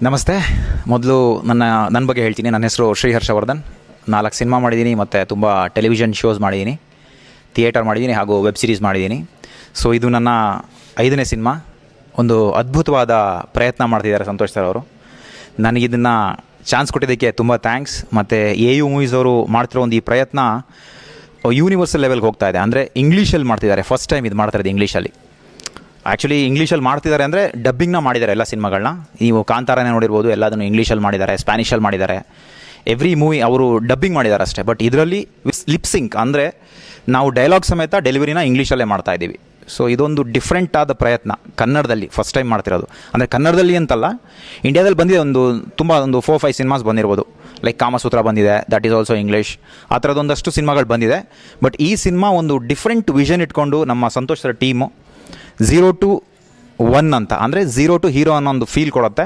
ನಮಸ್ತೆ. ಮೊದಲು ನನ್ನ ಬಗ್ಗೆ ಹೇಳ್ತೀನಿ. ನನ್ನ ಹೆಸರು ಶ್ರೀ ಹರ್ಷವರ್ಧನ್. 4 ಸಿನಿಮಾ ಮಾಡಿದ್ದೀನಿ ಮತ್ತು ತುಂಬ ಟೆಲಿವಿಷನ್ ಶೋಸ್ ಮಾಡಿದ್ದೀನಿ, ಥಿಯೇಟರ್ ಮಾಡಿದ್ದೀನಿ ಹಾಗೂ ವೆಬ್ ಸೀರೀಸ್ ಮಾಡಿದ್ದೀನಿ. ಸೊ ಇದು ನನ್ನ 5ನೇ ಸಿನಿಮಾ. ಒಂದು ಅದ್ಭುತವಾದ ಪ್ರಯತ್ನ ಮಾಡ್ತಿದ್ದಾರೆ ಸಂತೋಷ್ ಸರ್ ಅವರು. ನನಗಿದನ್ನು ಚಾನ್ಸ್ ಕೊಟ್ಟಿದ್ದಕ್ಕೆ ತುಂಬ ಥ್ಯಾಂಕ್ಸ್. ಮತ್ತು AU ಮೂವೀಸ್ ಅವರು ಮಾಡ್ತಿರೋ ಒಂದು ಈ ಪ್ರಯತ್ನ ಯೂನಿವರ್ಸಲ್ ಲೆವೆಲ್ಗೆ ಹೋಗ್ತಾ ಇದೆ. ಅಂದರೆ ಇಂಗ್ಲೀಷಲ್ಲಿ ಮಾಡ್ತಿದ್ದಾರೆ, ಫಸ್ಟ್ ಟೈಮ್ ಇದು ಮಾಡ್ತಾ ಇರೋದು ಇಂಗ್ಲೀಷಲ್ಲಿ. ಆ್ಯಕ್ಚುಲಿ ಇಂಗ್ಲೀಷಲ್ಲಿ ಮಾಡ್ತಿದ್ದಾರೆ ಅಂದರೆ ಡಬ್ಬಿಂಗ್ನ ಮಾಡಿದ್ದಾರೆ ಎಲ್ಲ ಸಿನಿಮಾಗಳನ್ನ. ನೀವು ಕಾಂತಾರನೇ ನೋಡಿರ್ಬೋದು, ಎಲ್ಲದನ್ನು ಇಂಗ್ಲೀಷಲ್ಲಿ ಮಾಡಿದ್ದಾರೆ, ಸ್ಪ್ಯಾನಿಷಲ್ಲಿ ಮಾಡಿದ್ದಾರೆ. ಎವ್ರಿ ಮೂವಿ ಅವರು ಡಬ್ಬಿಂಗ್ ಮಾಡಿದ್ದಾರೆ ಅಷ್ಟೇ. ಬಟ್ ಇದರಲ್ಲಿ ಲಿಪ್ಸಿಂಕ್ ಅಂದರೆ ನಾವು ಡೈಲಾಗ್ ಸಮೇತ ಡೆಲಿವರಿನ ಇಂಗ್ಲೀಷಲ್ಲೇ ಮಾಡ್ತಾ ಇದ್ದೀವಿ. ಸೊ ಇದೊಂದು ಡಿಫ್ರೆಂಟ್ ಆದ ಪ್ರಯತ್ನ ಕನ್ನಡದಲ್ಲಿ ಫಸ್ಟ್ ಟೈಮ್ ಮಾಡ್ತಿರೋದು. ಅಂದರೆ ಕನ್ನಡದಲ್ಲಿ ಅಂತಲ್ಲ, ಇಂಡಿಯಾದಲ್ಲಿ ಬಂದಿದೆ ಒಂದು 4-5 ಸಿನಿಮಾಸ್ ಬಂದಿರ್ಬೋದು. ಲೈಕ್ ಕಾಮಸೂತ್ರ ಬಂದಿದೆ, ದಟ್ ಈಸ್ ಆಲ್ಸೋ ಇಂಗ್ಲೀಷ್. ಆ ಥರದೊಂದಷ್ಟು ಸಿನಿಮಾಗಳು ಬಂದಿದೆ. ಬಟ್ ಈ ಸಿನಿಮಾ ಒಂದು ಡಿಫ್ರೆಂಟ್ ವಿಷನ್ ಇಟ್ಕೊಂಡು ನಮ್ಮ ಸಂತೋಷ್ ಸರ್ ಟೀಮು 0 to 1 ಅಂತ, ಅಂದರೆ 0 to ಹೀರೋ ಅನ್ನೋ ಒಂದು ಫೀಲ್ ಕೊಡುತ್ತೆ.